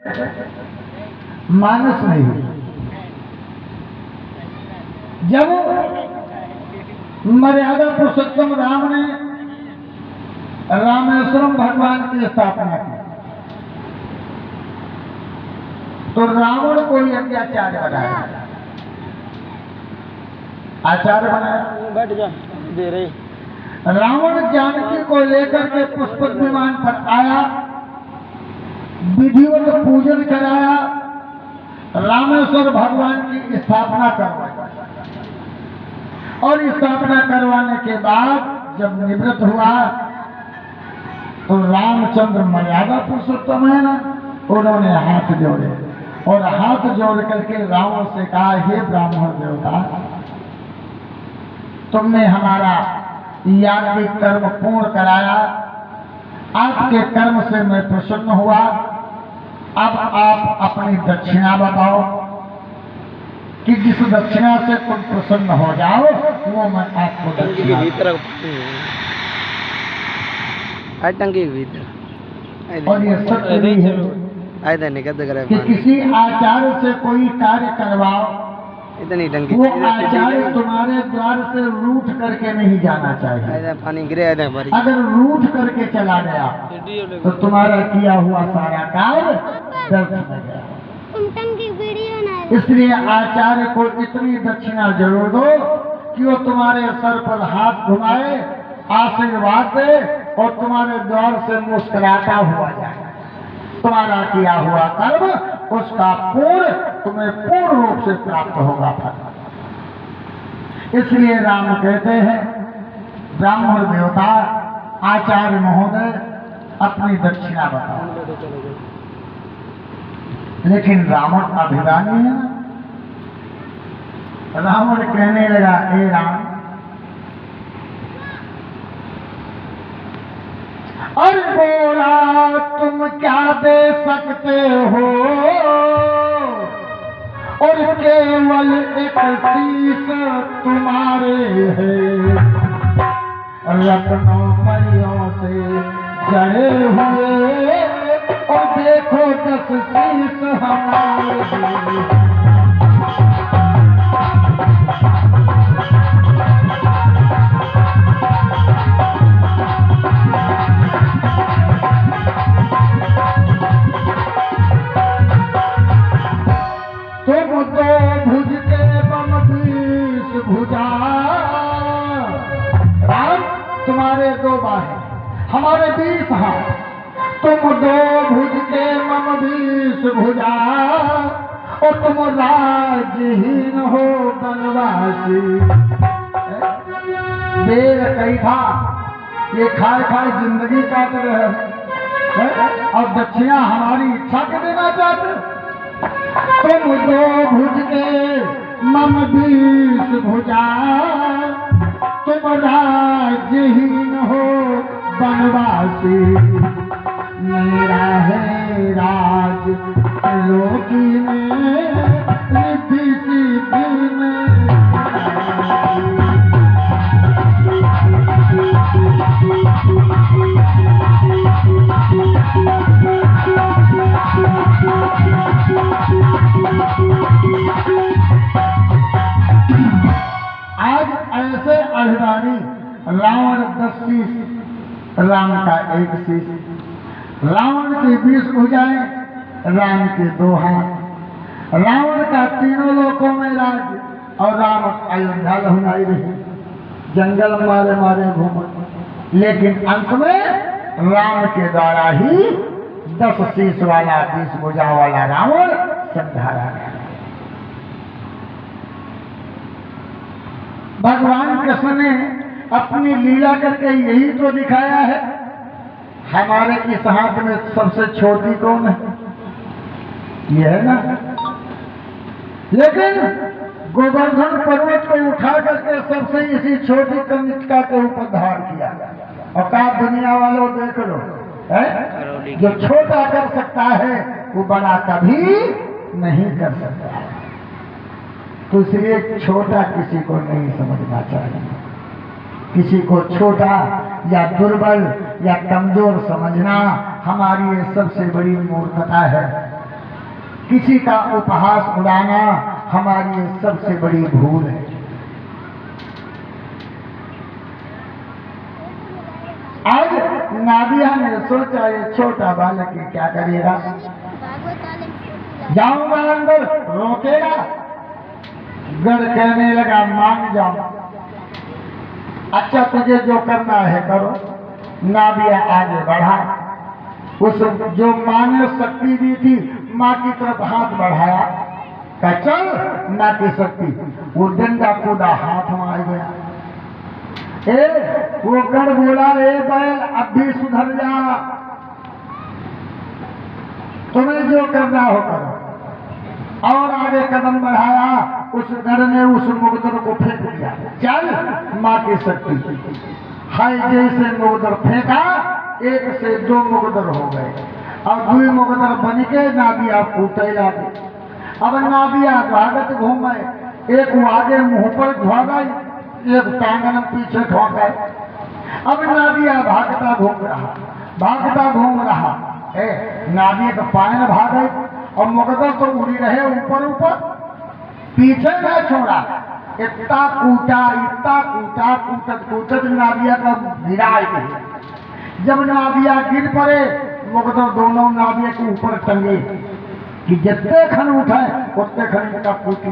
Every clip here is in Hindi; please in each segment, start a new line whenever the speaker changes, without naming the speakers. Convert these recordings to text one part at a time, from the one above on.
मानस नहीं हुई। जब मर्यादा पुरुषोत्तम राम ने रामेश्वरम भगवान की स्थापना की तो रावण को यज्ञाचार्य बनाया, आचार्य बनाया।
बैठ जा दे रही।
रावण जानकी को लेकर के पुष्पक विमान पर आया, विधिवत पूजन कराया, रामेश्वर भगवान की स्थापना करवाई और स्थापना करवाने के बाद जब निवृत्त हुआ तो रामचंद्र मर्यादा पुरुषोत्तम है ना, उन्होंने हाथ जोड़े और हाथ जोड़ करके रावण से कहा, हे ब्राह्मण देवता, तुमने हमारा याज्ञिक कर्म पूर्ण कराया, आपके कर्म से मैं प्रसन्न हुआ, अब आप अपनी दक्षिणा बताओ कि जिस दक्षिणा से तुम प्रसन्न हो जाओ वो मैं आपको दक्षिणा।
टंकी के भीतर
और ये सत्य भी है कि किसी आचार्य से कोई कार्य करवाओ,
इतनी टंकी
वो आचार्य तुम्हारे द्वार से रूठ करके नहीं जाना चाहिए।
पानी गिरे
अगर रूठ करके चला गया तो तुम्हारा किया हुआ सारा कार्य व्यर्थ हो गया। इसलिए आचार्य को इतनी दक्षिणा जरूर दो कि वो तुम्हारे सर पर हाथ घुमाए, आशीर्वाद दे और तुम्हारे द्वार से मुस्कुराता हुआ जाए। तुम्हारा किया हुआ कर्म उसका तुम्हें पूर्ण रूप से प्राप्त होगा फल। इसलिए राम कहते हैं, ब्राह्मण देवता आचार्य महोदय अपनी दक्षिणा बताओ। लेकिन रावण अभिमानी है। रावण कहने लगा, हे राम, और बोला तुम क्या दे सकते हो, और केवल एक शीश तुम्हारे है, रत्नों परियों से जड़े हुए, और देखो 10 शीश हमारे। तुम तो भुज के बम 20 भुजा, राम तुम्हारे 2 बाहें हमारे 20 हाथ, तुम 2 भुज के मम 20 भुजा, और तुम राजहीन हो बनवासी। देर कही था ये खाए खाए जिंदगी काट रहे हैं और दक्षिणा हमारी इच्छा के देना चाहते। तुम 2 भुज के मम 20 भुजा, तुम राजहीन हो बनवासी। मेरा है राज लोकी में, रिद्धि सिद्धि में। आज ऐसे अभिमानी रावण 10 शीश, राम का 1 शीश, रावण की 20 भुजाएं, राम के 2 हाथ, रावण का 3 लोकों में राज्य, और राम अयोध्या लहुनाई रही, जंगल मारे मारे घूमे। लेकिन अंत में राम के द्वारा ही 10 शीश वाला 20 भुजा वाला रावण संहारा गया। भगवान कृष्ण ने अपनी लीला करके यही तो दिखाया है। हमारे इस हाथ में सबसे छोटी कौन है? ये है ना। लेकिन गोवर्धन पर्वत को उठा करके सबसे इसी छोटी कनिष्का के ऊपर धार किया। और कहा दुनिया वालों देख लो, है जो छोटा कर सकता है वो बड़ा कभी नहीं कर सकता। तो इसलिए छोटा किसी को नहीं समझना चाहिए। किसी को छोटा या दुर्बल या कमजोर समझना हमारी ये सबसे बड़ी मूर्खता है। किसी का उपहास उड़ाना हमारी ये सबसे बड़ी भूल है। आज नादिया ने सोचा ये छोटा बालक ये क्या करेगा, जाऊंगा अंदर, रोकेगा। गढ़ कहने लगा मान जाओ, अच्छा तुझे जो करना है करो। नादिया आगे बढ़ा, उस जो माँ ने शक्ति दी थी माँ की तरफ हाथ बढ़ाया, कहा चल माँ की शक्ति, वो डंडा कूदा हाथ में आ गया। वो गढ़ बोला ए बैल अब भी सुधर जा, तुम्हें जो करना हो करो। और आगे कदम बढ़ाया, उस गढ़ ने उस मुगदर को फेंक दिया। चल माँ की शक्ति, हाय जैसे मुगदर फेंका, एक से दो मुगदर हो गए और दुई मुगदर बन के नादिया कूटे लागे। अब नादिया भागत घूमे, एक वो आगे मुंह पर घोगाई, एक टांगन पीछे ठोकाए। अब नादिया भागता घूम रहा। नादिया का पायन भागे और मुगदर तो उड़ी रहे ऊपर ऊपर, पीछे न छोड़ा। इतना कूटा कूटत नादिया का गिरा गई। जब नादिया गिर पड़े, मुगदर दोनों नादिया के ऊपर टंगे कि जितने खन उठे उतने खन इनका कूटी।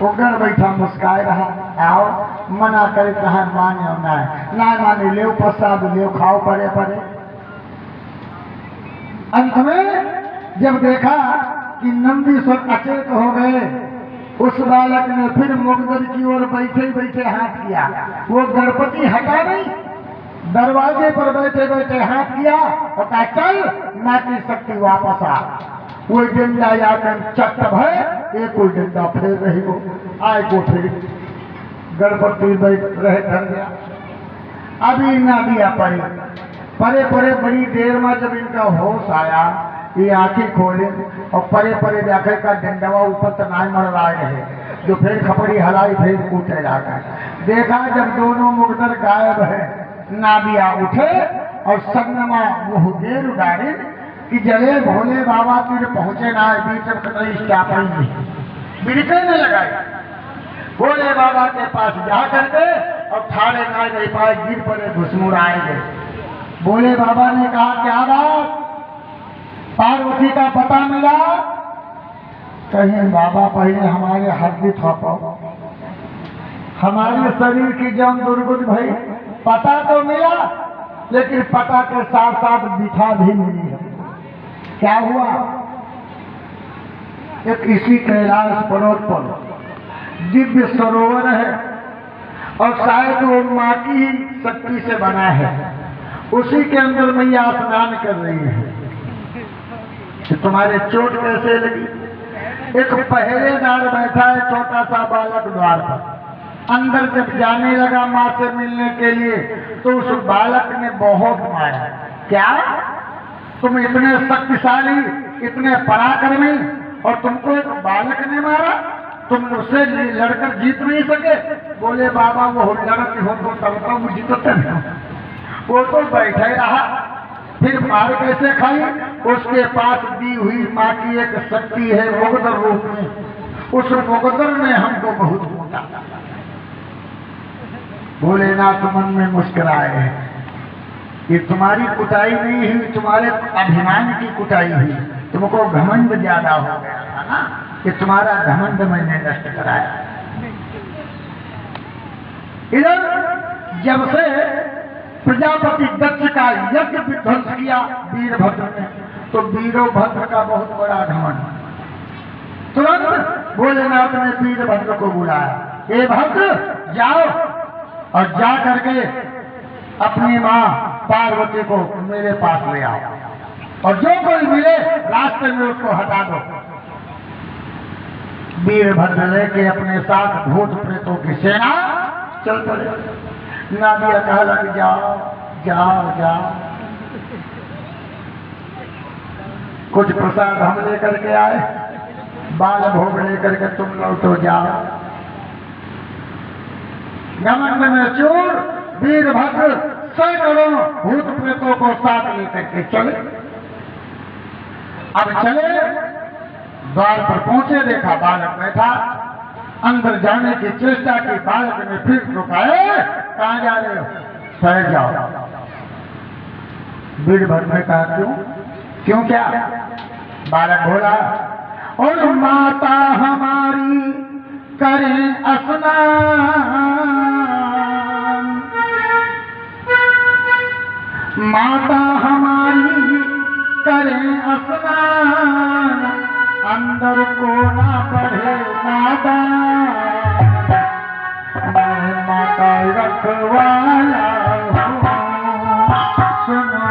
उगड़ बैठा मुस्काए रहा, आओ मना करे रहा, माने ना माने ले प्रसाद ले खाओ पड़े। अंत में जब देखा कि नंदीश्वर अचेत हो गए, उस बालक ने फिर मुगदर की ओर बैठे हाथ किया। वो गणपति हटा नहीं, दरवाजे पर बैठे हाथ किया और कहा चल माँ की शक्ति वापस आ। वो डंडा याकर चट भय, एक कोई डंडा फेर रही हो, आए को फिर गणपति बैठ रहे धर गया। अभी नादिया परे बड़ी देर में जब इनका होश आया, ये आंखें खोले और परे देखे का डंडवा ऊपर तो नाई मर रहे, जो फिर खपड़ी हलाई फिर कूटे जाकर देखा। जब दोनों मुगदर गायब है, नादिया उठे और सन्नमा मुँह गेर उड़ारे कि जले भोले बाबा तीर पहुंचे ना, बीच स्टापी बिड़के न लगाए। भोले बाबा के पास जा करके और ठाड़े ना नहीं पाए, गिर पड़े, घुसमुड़ाए गए। भोले बाबा ने कहा क्या बात, पार्वती का पता मिला? कहीं बाबा पहले हमारे हड्डी थोपो, हमारे शरीर की जम दुर्गुण भई। पता तो मिला, लेकिन पता के साथ साथ बिठा भी मिली है। क्या हुआ? एक इसी कैलाश पर्वत पर दिव्य सरोवर है और शायद वो माँ की ही शक्ति से बना है। उसी के अंदर मैया स्नान कर रही है। कि तुम्हारे चोट कैसे लगी? एक पहरेदार बैठा है, छोटा सा बालक द्वार पर। अंदर जब जाने लगा माँ से मिलने के लिए, तो उस बालक ने बहुत मारा। क्या तुम इतने शक्तिशाली, इतने पराक्रमी, और तुमको एक बालक ने मारा? तुम उससे लड़कर जीत नहीं सके? बोले बाबा वो लड़ते हो तो तब तो मुझे जीतते नहीं। वो तो बैठे रहा, फिर मार कैसे खाई? उसके पास दी हुई माँ की एक शक्ति है मुगदर रूप में, उस मुगदर ने हमको बहुत कूटा। भोलेनाथ मन में मुस्कुराए हैं, ये तुम्हारी कुटाई नहीं हुई, तुम्हारे अभिमान की कुटाई हुई। तुमको घमंड ज्यादा हो गया था ना, कि तुम्हारा घमंड मैंने नष्ट कराया। इधर जब से प्रजापति दक्ष का यज्ञ विध्वंस किया वीरभद्र ने, तो वीरभद्र का बहुत बड़ा घमंड। तुरंत भोलेनाथ ने वीरभद्र को बुलाया, हे भद्र जाओ और जा करके अपनी माँ पार्वती को मेरे पास ले आओ, और जो कोई मिले रास्ते में उसको हटा दो। वीरभद्र लेके अपने साथ भूत प्रेतों की सेना चल पड़े। नादिया कहा लग जाओ जाओ जाओ, कुछ प्रसाद हम लेकर के आए, बाल भोग लेकर के तुम लोग तो जाओ। घमंड में चूर वीरभद्र सैकड़ों भूत प्रेतों को साथ लेकर के चले। अब चले, द्वार पर पहुंचे, देखा बालक बैठा, अंदर जाने की चेष्टा की, बालक ने फिर रुकाए, कहाँ जा रहे हो, ठहर जाओ। वीरभद्र ने कहा क्यों, क्यों क्या? बालक बोला, और माता हमारी करें स्नान, माता हमारी करें स्नान, अंदर को ना बढ़े नादान, मैं माता रखवाला हूँ, सुनो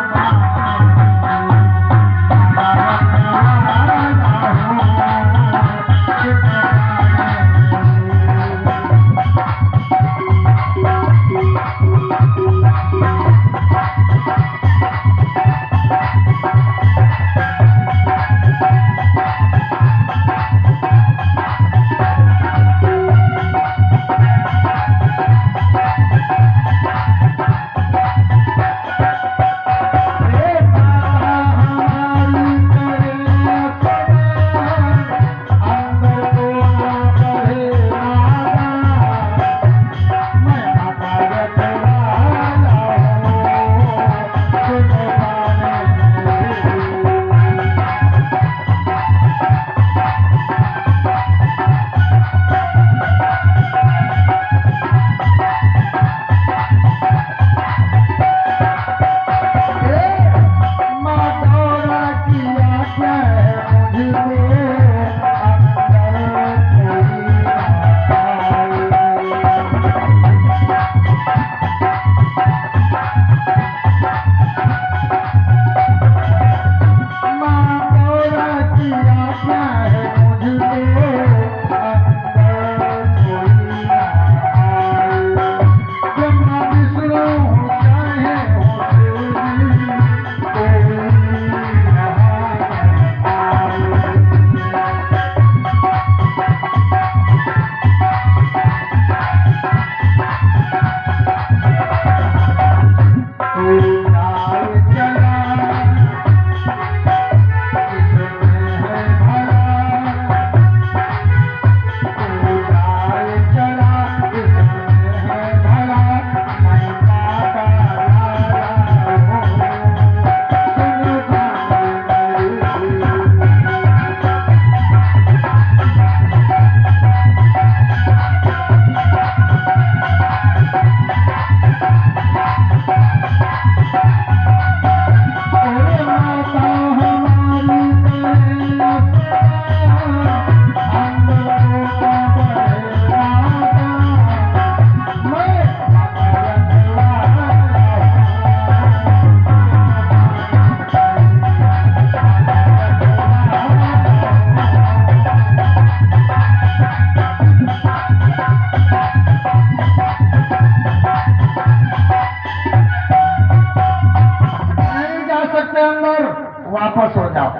वापस हो जाओ।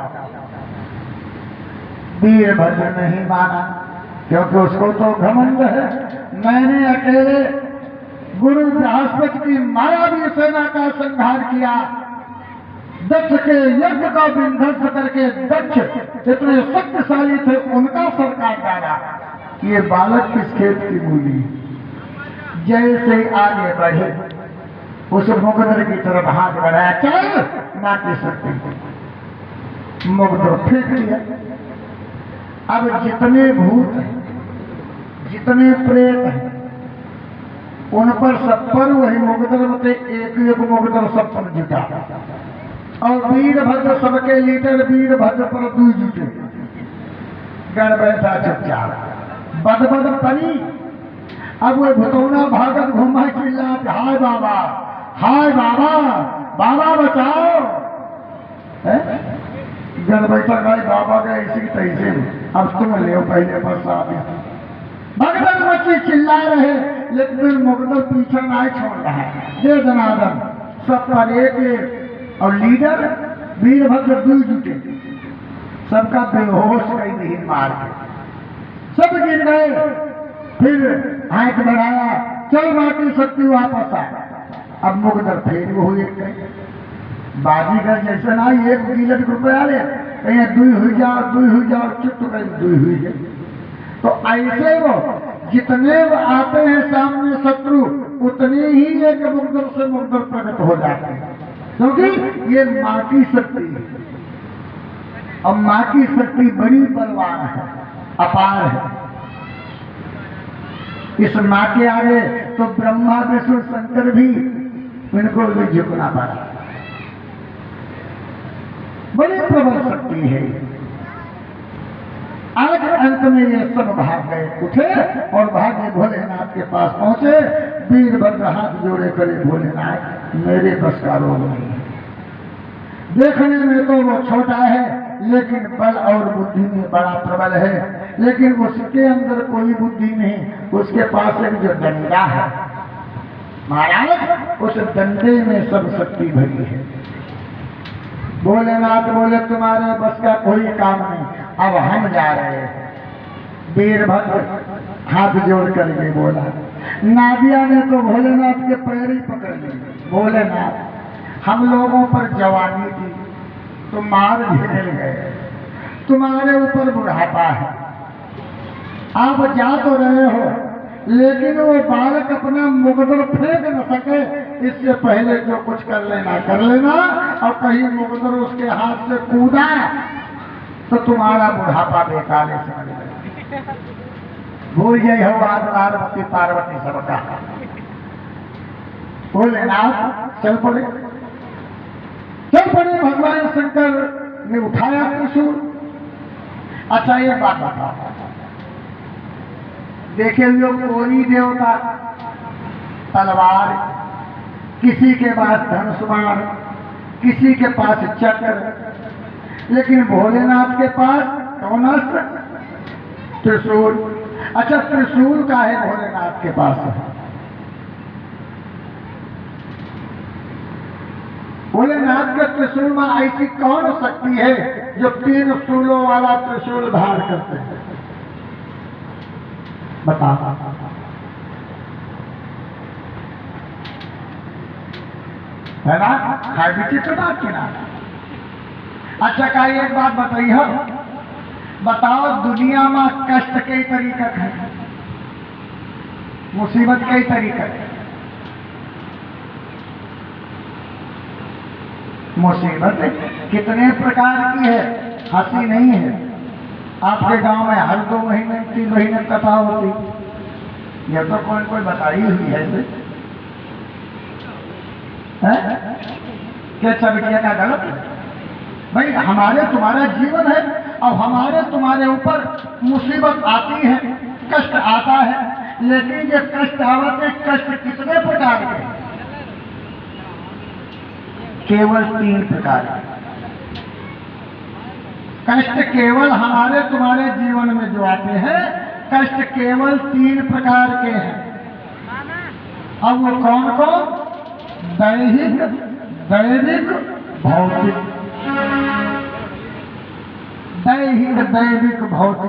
वीरभद्र नहीं माना, क्योंकि उसको तो घमंड है, मैंने अकेले गुरु बृहस्पति की मायावी सेना का संहार किया, दक्ष के यज्ञ का विध्वंस करके दक्ष इतने शक्तिशाली थे, उनका सरकार डाला। ये बालक किस खेत की मूली? जैसे आगे बढ़े उस मुगदर की तरफ हाथ बढ़ाया, चल ना की सकती, मुगदर फेंक दिया। अब जितने भूत हैं, जितने प्रेत हैं, उन पर सब पर वही मुगदर मत एक एक मुगदर सब पर जुटा, और वीरभद्र सबके लीडर वीरभद्र पर दू जुटे। गण बैठा चुपचाप, बदबद पनी। अब वो भुतौना भागत घूमा, चिल्ला, हाय बाबा, हाय बाबा, बाबा बचाओ। गण बैठा गए, बाबा गए इसी तैसे में, अब तुम ले पहले बस आ गया। भगवान बच्चे चिल्ला रहे, लेकिन मुगदर पीछे नहीं छोड़ रहा है। ये जनार्दन सब पर एक, और लीडर वीरभद्र दूर जुटे, सबका बेहोश कई नहीं मार के सब गिर गए। फिर हाथ बढ़ाया, चल बाकी शक्ति वापस आ। अब मुगदर फिर वो हुए बाजीगर जैसे ना, एक गिलट रुपया ले कहीं दुई हुई जाओ चुप तो कहीं दुई हुई है। तो ऐसे वो जितने वो आते हैं सामने शत्रु उतने ही एक मुकदर से मुकदर प्रकट हो जाते हैं, क्योंकि ये माँ की शक्ति है और माँ की शक्ति बड़ी बलवान है, अपार है। इस माँ के आगे तो ब्रह्मा विष्णु शंकर भी इनको भी झुकना पड़ा। बड़ी प्रबल शक्ति है। आज अंत में ये सब भाग गए, उठे और भागे भोलेनाथ के पास पहुंचे। वीरभद्र हाथ जोड़े करे, भोलेनाथ मेरे बस का रोग नहीं है। देखने में तो वो छोटा है लेकिन बल और बुद्धि में बड़ा प्रबल है, लेकिन उसके अंदर कोई बुद्धि नहीं। उसके पास एक जो डंडा है महाराज, उस डंडे में सब शक्ति भरी है। भोलेनाथ बोले तुम्हारे बस का कोई काम नहीं, अब हम जा रहे हैं। वीरभद्र हाथ जोड़ करके बोला। नादिया ने तो भोलेनाथ के पैर ही पकड़ लिए। भोलेनाथ हम लोगों पर जवानी थी, तुम मार झेल गए, तुम्हारे ऊपर बुढ़ापा है, आप जा तो रहे हो लेकिन वो बालक अपना मुकदर फेंक न सके, इससे पहले जो कुछ कर लेना। और कहीं मुकदर उसके हाथ से कूदा तो तुम्हारा बुढ़ापा बेकार है। भूल गए हो आज पार्वती पार्वती सबका। भोलेनाथ चल पड़े। भगवान शंकर ने उठाया त्रिशूल। अच्छा ये बात बताओ, देखे हुए कोई देवता तलवार, किसी के पास धनुष्मान, किसी के पास चक्र, लेकिन भोलेनाथ के पास कौन अस्त्र? त्रिशूल। अच्छा त्रिशूल का है भोलेनाथ के पास? भोलेनाथ के त्रिशूल में ऐसी कौन शक्ति है जो 3 शूलों वाला त्रिशूल धारण करते हैं? बता। है ना? है विचित्र बात की ना? अच्छा का एक बात बताइए, बताओ दुनिया में कष्ट कई तरीका है, मुसीबत कई तरीका है। मुसीबत कितने प्रकार की है, हंसी नहीं है। आपके गांव में हर 2 महीने 3 महीने कथा होती, यह तो कोई बताई हुई है। क्या चबकिया का गलत है? भाई हमारे तुम्हारा जीवन है, अब हमारे तुम्हारे ऊपर मुसीबत आती है, कष्ट आता है, लेकिन ये कष्ट आवते कष्ट कितने प्रकार के? केवल 3 प्रकार के कष्ट केवल हमारे तुम्हारे जीवन में जो आते हैं, कष्ट केवल 3 प्रकार के हैं। अब वो कौन कौन? दैहिक, दैविक, भौतिक। दैहिक, दैविक, भौतिक।